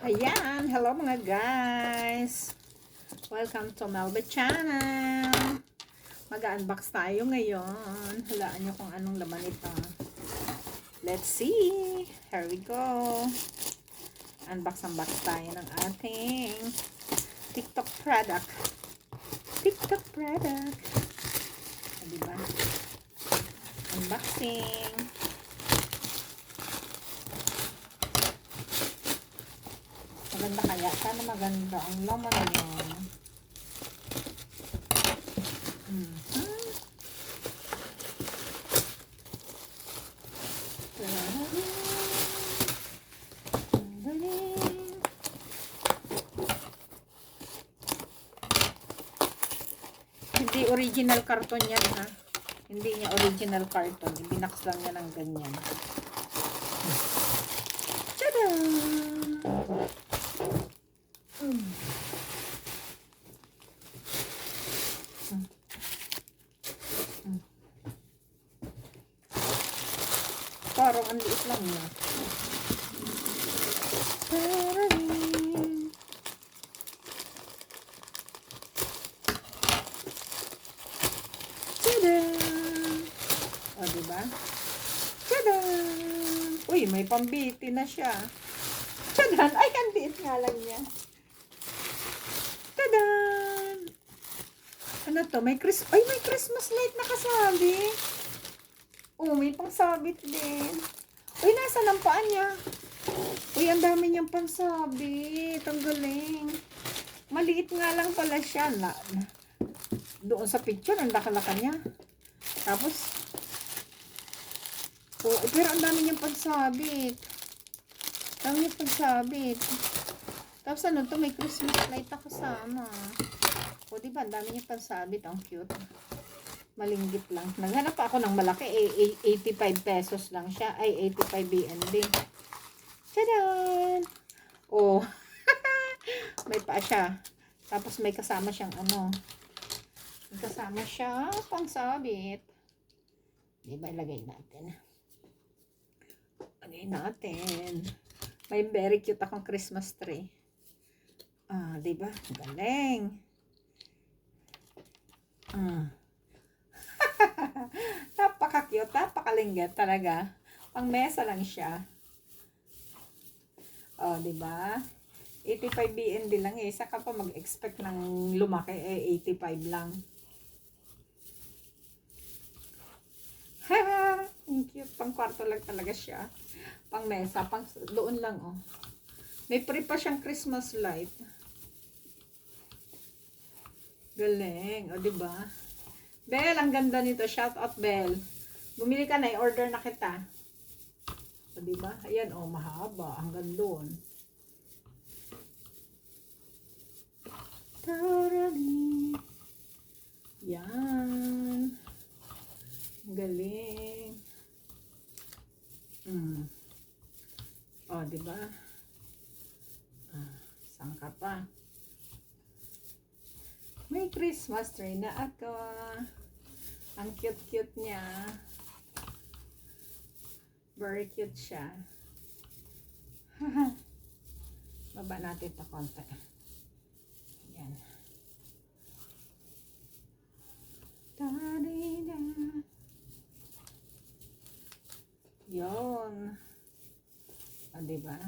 Ayan, hello mga guys. Welcome to Melba Channel. Mag-unbox tayo ngayon. Halaan nyo kung anong laman ito. Let's see. Here we go. Unbox tayo ng ating TikTok product. TikTok product. Diba? Unboxing. Maganda kaya. Sana maganda ang laman na yun. Hindi original karton yan, ha? Hindi niya original karton. Ibinax lang niya ng ganyan. Tada! Parang ang liit lang niya. Tada! O, diba? Tada! Uy, may pambiti na siya. Tada! Ay, ang liit nga lang niya. Tada! Ano to? May Christmas light na kasabi. Oh, may pangsabit din. Uy, nasa ng paa niya? Uy, ang dami niyang pangsabit. Ang galing. Maliit nga lang pala siya. Doon sa picture, ang laka-laka niya. Tapos, oh, pero ang dami niyang pangsabit. Ang dami niyang pangsabit. Tapos ano to, may Christmas light na kasama. O, diba, ang dami niyang pangsabit. Ang cute. Malinggit lang. Naghanap pa ako ng malaki. 85 pesos lang siya. Ay, 85 BNB. Tadaan! Oh. May pa siya. Tapos may kasama siyang ano. May kasama siya pangsabit. Diba, ilagay natin. Lagay natin. May very cute akong Christmas tree. Ah, diba? Galing. Napaka-cute, napakalinggit talaga. Pang mesa lang siya. Oh, di ba? 85 BND lang eh. Saka pa mag-expect ng lumaki eh 85 lang. Haha, cute. Pang kwarto lang talaga siya. Pang mesa, pang doon lang oh. May free pa siyang Christmas light. Galing, oh, di ba? Bel, ang ganda nito. Shout out, Bel. Bumili ka na, i-order na kita. O, diba? Ayan, oh, mahaba. Hanggang doon. Tarali. Yan. Galing. O, diba? Saan ka pa? May Christmas tree na ako. Ang cute-cute niya. Very cute siya. Baba natin ito konti. Yan. Yon. O, diba?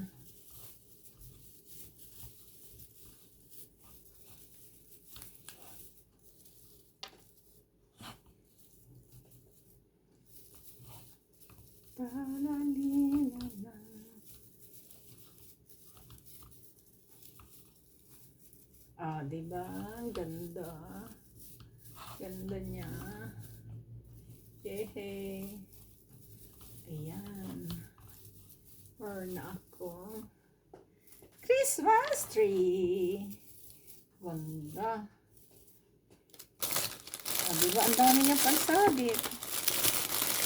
Ah, diba? Ang ganda. Ganda niya. Yehey. Ayan. Or na ako. Christmas tree. Ganda. Ah, diba? Ang dami niya pansabit.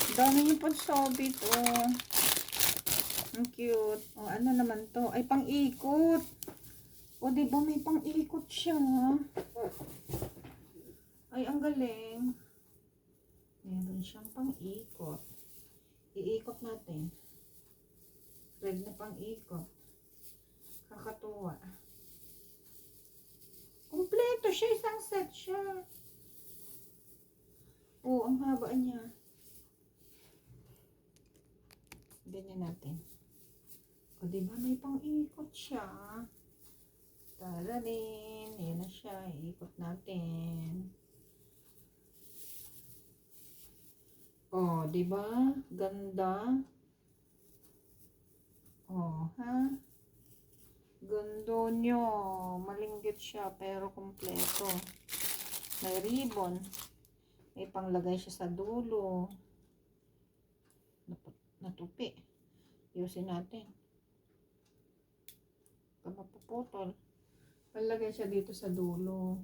Ang dami niya pansabit. Oh. Ang cute. Oh, ano naman to? Ay, pang-ikot. O, diba may pang-ikot siya? Ay, ang galing. Meron siyang pang-ikot. Iikot natin. Red na pang-ikot. Nakakatuwa. Kumpleto siya, isang set siya. Oo, ang haba niya. Ganyan natin. O, diba may pang-ikot siya? Tararin. Ayan na siya. Iikot natin. O, diba? Ganda. O, ha? Ganda nyo. Malinggit siya, pero kumpleto. May ribbon. May panglagay siya sa dulo. Natupi. Yusin natin. Kung mapuputol. Panlagay siya dito sa dulo.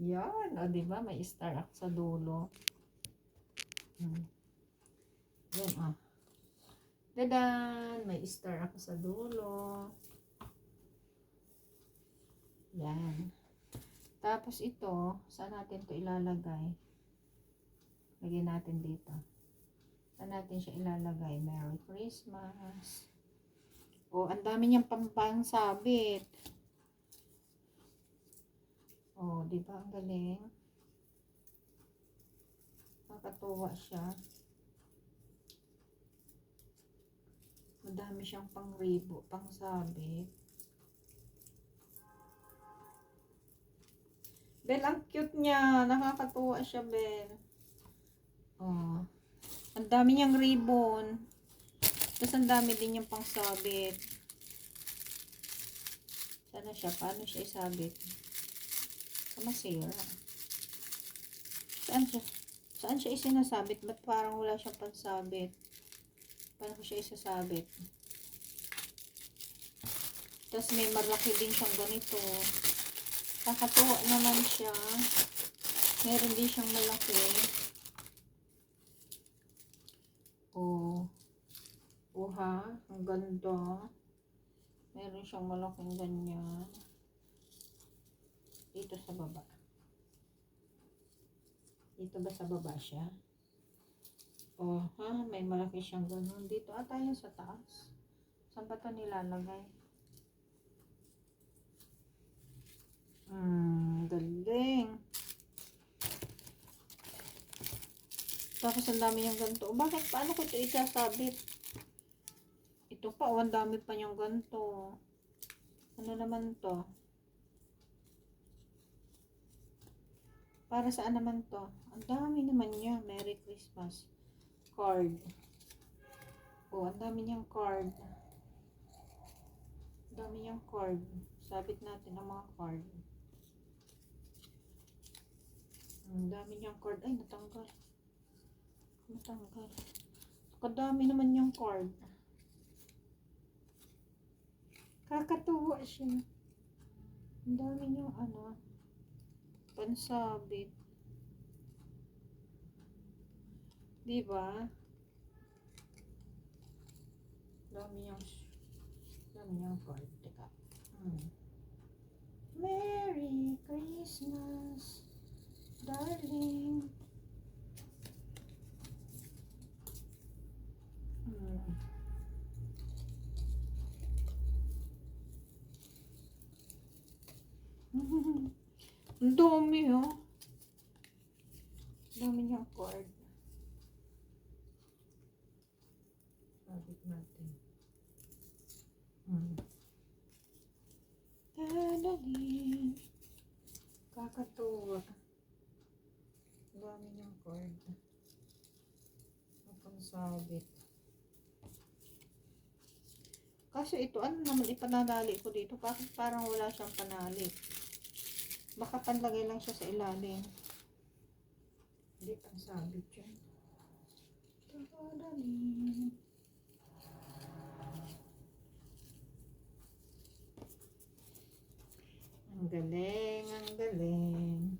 Yan. O, diba? May star ako sa dulo. Yan, o. Dadan! May star ako sa dulo. Yan. Tapos ito, saan natin to ilalagay? Lagyan natin dito. Saan natin siya ilalagay? Merry Christmas. Oh, ang dami niyang pangsabit. Oh, di ba ang galing? Nakakatuwa siya. Madami siyang pang-ribo, pangsabit. Bel, ang cute niya. Nakakatuwa siya, Bel. Oh. Ang dami niyang ribbon. Tapos ang dami din niyang pangsabit. Sana siya? Paano siya isabit? Kamasira. Saan siya? Saan siya isinasabit? Ba't parang wala siyang pansabit? Paano ko siya isasabit? Tapos may malaki din siyang ganito. Kakatuwa naman siya. Meron din siyang malaki. Oh. Uha. Ang ganda. Meron siyang malaking ganyan. Dito sa baba. Dito ba sa baba siya? Oh, ha? May malaki siyang ganun. Dito ata yun sa taas. Saan ba ito nilalagay? Galing. Tapos ang dami niyang ganito. Bakit? Paano ko ito isasabit? Ito pa. Ang dami pa niyang ganito. Ano naman to? Para saan naman to? Ang dami naman niya. Merry Christmas. Card. Oh, ang dami niyang card. Ang dami niyang card. Sabit natin ang mga card. Ang dami niyang card. Ay, natanggal. Natanggal. Kadami naman yung card. Kakatuwa siya. Ang dami niyang ano. Pansabit. Diba? Dami niyang card. Teka. Merry Christmas, darling. Ang dami, oh. Dami niyang card. Sabit natin. Tadali. Kakatuwa. Dami niyang card. Pangsabit. Kaso ito, ano naman ipananali ko dito? Bakit parang wala siyang panali? Baka panlagay lang siya sa ilalim. Hindi pangsabit yun. Tadali. Ang galing, ang galing.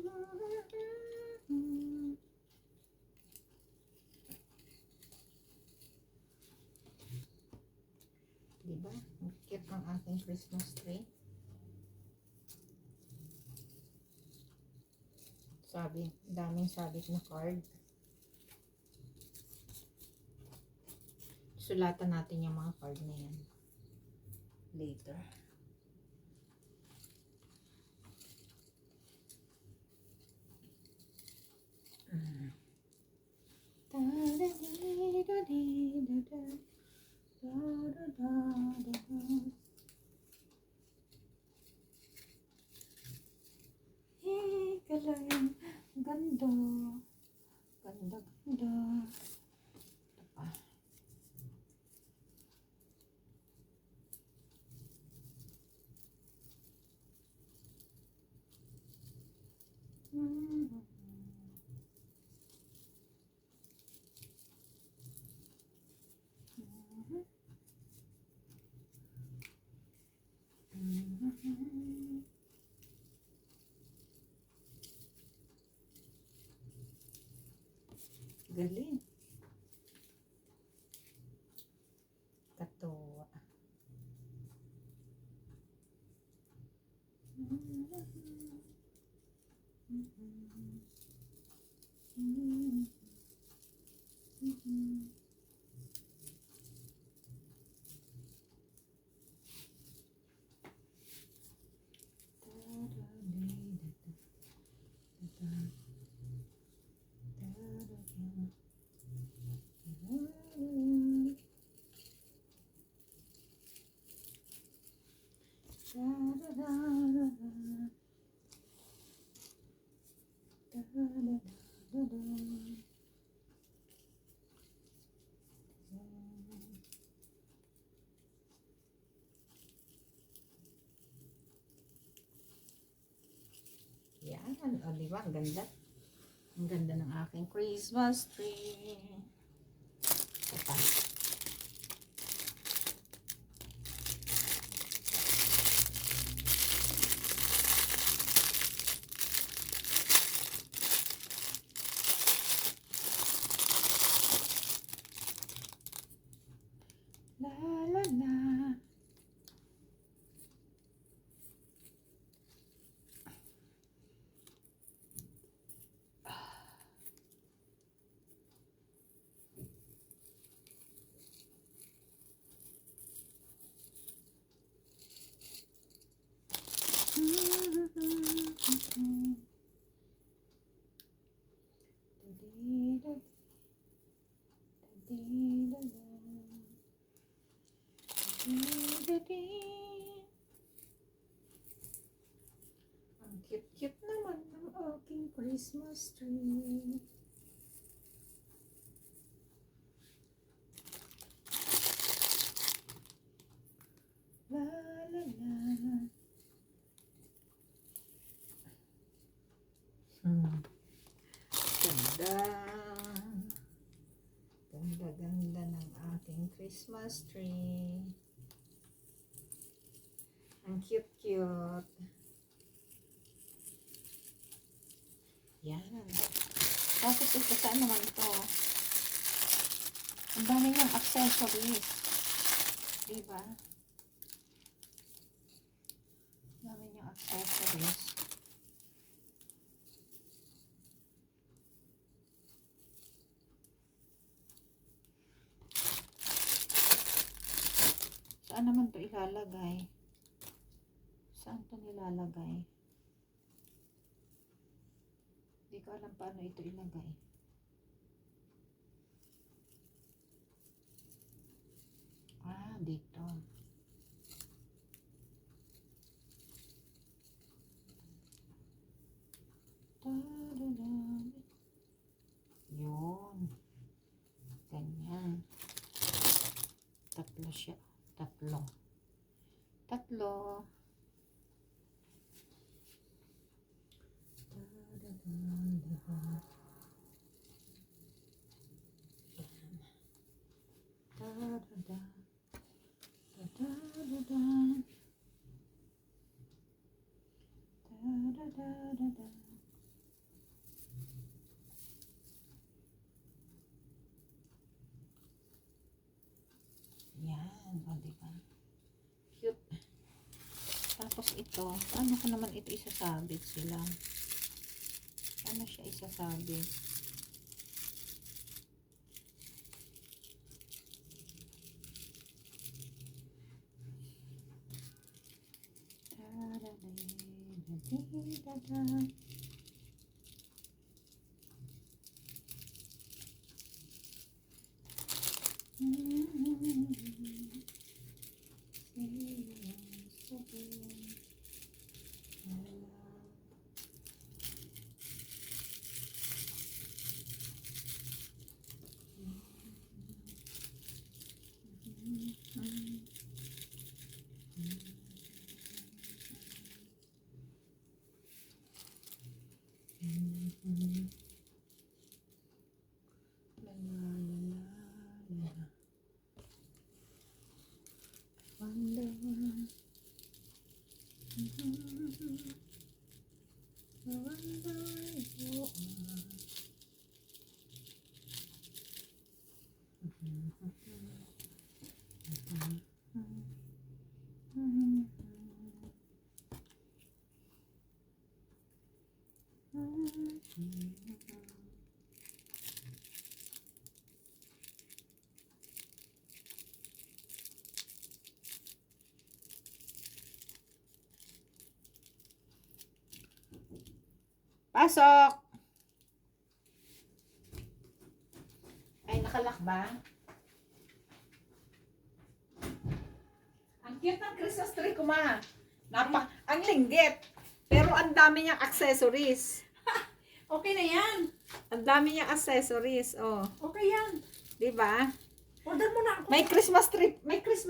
Diba? Ang cute ng aking Christmas tree. Sabi, daming sabit na card. Sulatan natin yung mga card na yan later. Kalayang ganda. Ganda, ganda. Ito pa. Galing. Katuwa. Yan. O, diba? Ang ganda. Ang ganda ng aking Christmas tree. Ito. La la la. Ang cute-cute naman ng aking Christmas tree. La la la. Ganda. Ganda-ganda ng ating Christmas tree. Ang cute-cute. Yan. Tapos ito saan naman to? Ang dami niyang accessories. Diba? Ang dami niyang accessories. Saan naman to ilalagay? Saan to nilalagay? Hindi ko alam paano ito ilagay. Ah, dito. Yun. Ganyan. Tatlo siya. Tatlo. Tatlo. Yan, o diba? Cute. Tapos ito, paano ko naman ito isasabit sila? Ano siya isasabit? Pasok! Ay, nakalak ba? Ang cute ng Christmas tree ko, ma. Ang linggit. Pero ang dami niyang accessories. Okay na yan. Ang dami niyang accessories, oh. Okay yan. 'Di ba? Order mo na ako. May Christmas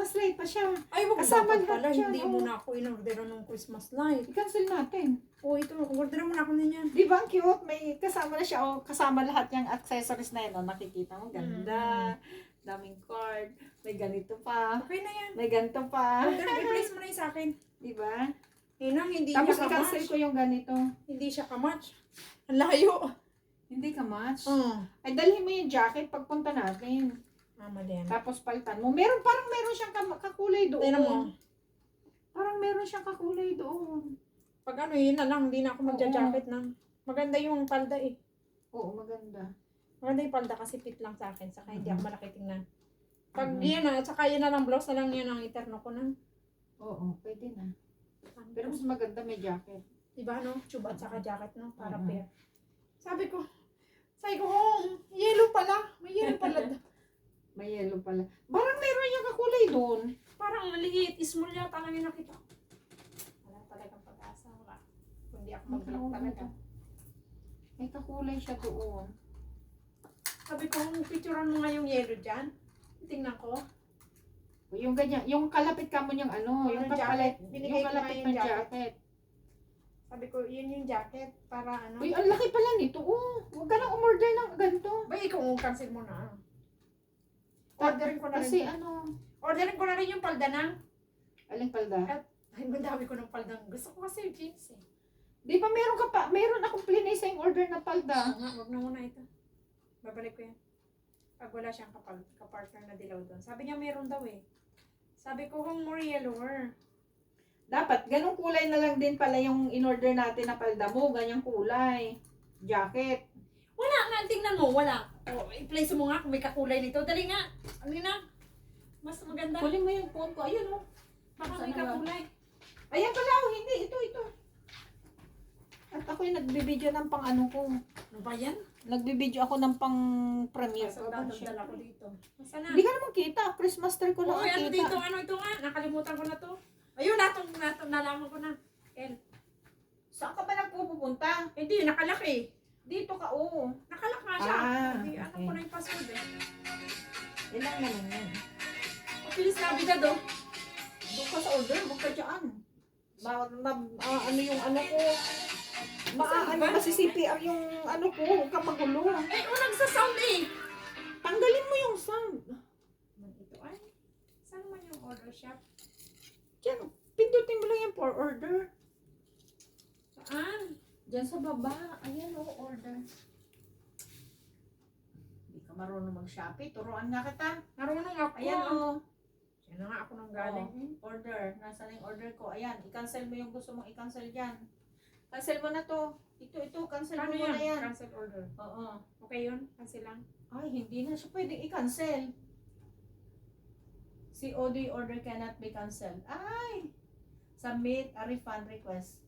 tree pa siya. Ay, wag kasama dapat lahat pala. yan, Hindi oh. mo na ako in-order ng Christmas light. I-cancel natin. Oh, ito. Order mo na ako niyan. 'Di ba ang cute? May kasama na siya, oh. Kasama lahat yung accessories na yun, oh. Nakikita mo, ganda. Daming card. May ganito pa. Okay na yan. May ganito pa. Order, i-place mo na yung sa akin. 'Di ba? Inang, hindi Tapos niya i-cancel kamatch. ko yung ganito. Hindi siya kamatch. Ang layo. Hindi ka match. Oh. Ay, dalhin mo yung jacket pagpunta natin. Mama din. Tapos palitan mo. Parang meron siyang kakulay doon. Tingnan mo. Parang meron siyang kakulay doon. Pag ano, yun na lang. Hindi na ako magja-jacket ng. Maganda yung palda eh. Oo, maganda. Maganda yung palda kasi fit lang sa akin. Saka hindi ako malaki tingnan. Pag Mhm. yan na, saka yan na lang blouse na lang yan ang interno ko na. Oo, pwede na. Pero mas maganda may jacket. Diba no? Tube at saka jacket no? Para Mhm. pair. Sabi ko, oh, yellow pala. May yellow pala. May yellow pala. Parang meron yung kakulay doon. Parang maliit. Small yata lang yung nakita ko. Wala talagang pag-asa. Wala. Kundi ako mag-vlog talaga. May kakulay siya doon. Sabi ko, picturean mo nga yung yellow dyan. Tingnan ko. Yung ganyan, yung kalapit ka mo yung ano, yung Yung kapalit, jacket. Binigay yung ko kalapit nga ng yung jacket. Sabi ko, yun yung jacket. Para ano. Uy, ang laki pala nito. Oh, huwag ka nang umorder ng ganito. Ba, ikaw cancel mo na. Orderin ko na rin. Kasi ano, Orderin ko na rin yung palda na. aling palda? Ay, madami ko ng paldang. Gusto ko kasi yung jeans eh. Di ba meron akong plinay sa yung order na palda. Nga, wag na muna ito. Babalik ko yan. Pag wala siyang kapartner na dilaw doon. Sabi niya meron daw eh. Sabi ko kung more yellower. Dapat, ganong kulay na lang din pala yung in-order natin na palda mo. Ganyang kulay. Jacket. Wala nga, tingnan mo, wala. O, i-place mo nga kung may kakulay nito. Dali nga. Ano na? Mas maganda. Kunin mo yung phone ko. Ayun oh. Baka Saan may na ba? kakulay. Ayan pala oh. Hindi. Ito. At ako yung nagbibideo ng pang ano ko. Ano ba yan? Nagbibideo ako ng pang premiere. Mas dadaldal ako dito. Masa na? Hindi ka naman kita. Christmas tree ko lang Uy, ang ano kita. dito? Ano ito nga? Nakalimutan ko na to. Ayun, nalaman ko na. El. Saan ka ba nagpupunta? Hindi, nakalaki. Dito ka oh. Nakalak nga siya. Ah, Hindi, ano okay. ko na yung password eh. Ilang naman yan. Pilis na bigad oh. Doon ka sa order. Huwag ka dyan. Ano yung ano ko. Saan ba? Masi-CPR yung ano ko. Huwag ka magulo. Eh, nagsasound eh. Tanggalin mo yung sound. Ito ay. Saan man yung order shop? Diyan. Pindutin mo lang yan for order. Saan? Diyan sa baba. Ayan oh, order. Hindi ka marunong mag-Shopee. Turuan nga kita. Marunong ako. Ayan oh. Siya nga ako nang galing. Order. Nasaan yung order ko? Ayan, i-cancel mo yung gusto mong i-cancel dyan. Cancel mo na to. Ito, cancel Paano mo yun? na yan. Cancel order. Oo. Okay yun? Cancel lang. Ay, hindi na siya pwedeng i-cancel. COD order cannot be cancelled. Ay! Submit a refund request.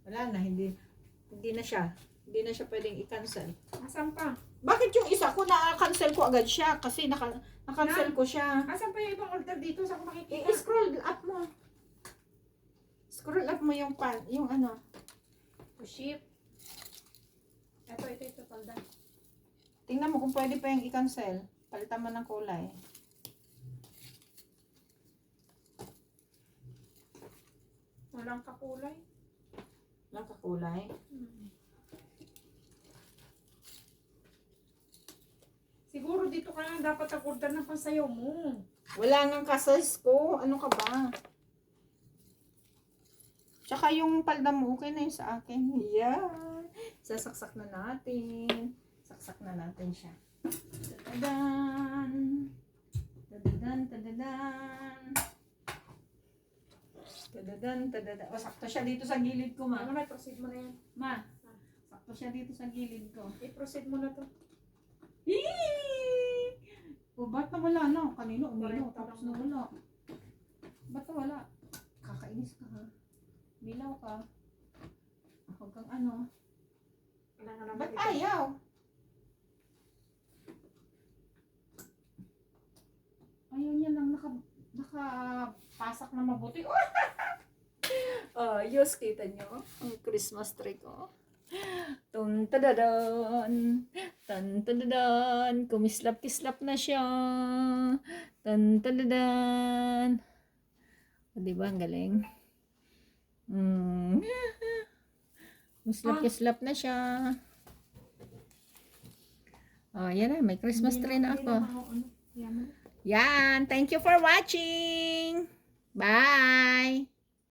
Wala na, hindi na siya. Hindi na siya pwedeng i-cancel. Asan pa? Bakit yung isa ko na-cancel ko agad siya? Kasi na-cancel ko siya. Asan pa yung ibang order dito? Saan ko makikita? I-scroll up mo. Scroll up mo yung yung ano. To ship. Ito, palda. Tingnan mo kung pwede pa yung i-cancel. Palitan mo ng kulay. Walang kakulay. Walang kakulay. Siguro dito ka lang dapat nag-order ng pansayaw mo. Wala nang kasas ko. Ano ka ba? Tsaka yung palda mo, okay na yun sa akin. Yeah. Sasaksak na natin. Saksak na natin siya. Tadadan. Tadadan, tadadan. Tadadan, tadadan. O, sakto siya dito sa gilid ko, ma. Ano na, proceed mo na yan. Ma, sakto siya dito sa gilid ko. I-proceed mo na to. Hee! O, ba't nawala na? Kanino umilaw, Correct, tapos parang- nawala. Ba't nawala? Kakainis ka, ha? Milaw ka. Huwag kang ano. Kailangan naman Ba't ito. ayaw? Ayaw niya lang nakapasak na mabuti. Ayos, kita niyo. Ang Christmas tree ko. Tun tadadan. Tan tadadan. Kumislap-kislap na siya. Tan tadadan. O, diba? Ang galing. Kumislap-kislap na siya. Oh, yan na. May Christmas tree na ako. Yan. Thank you for watching. Bye.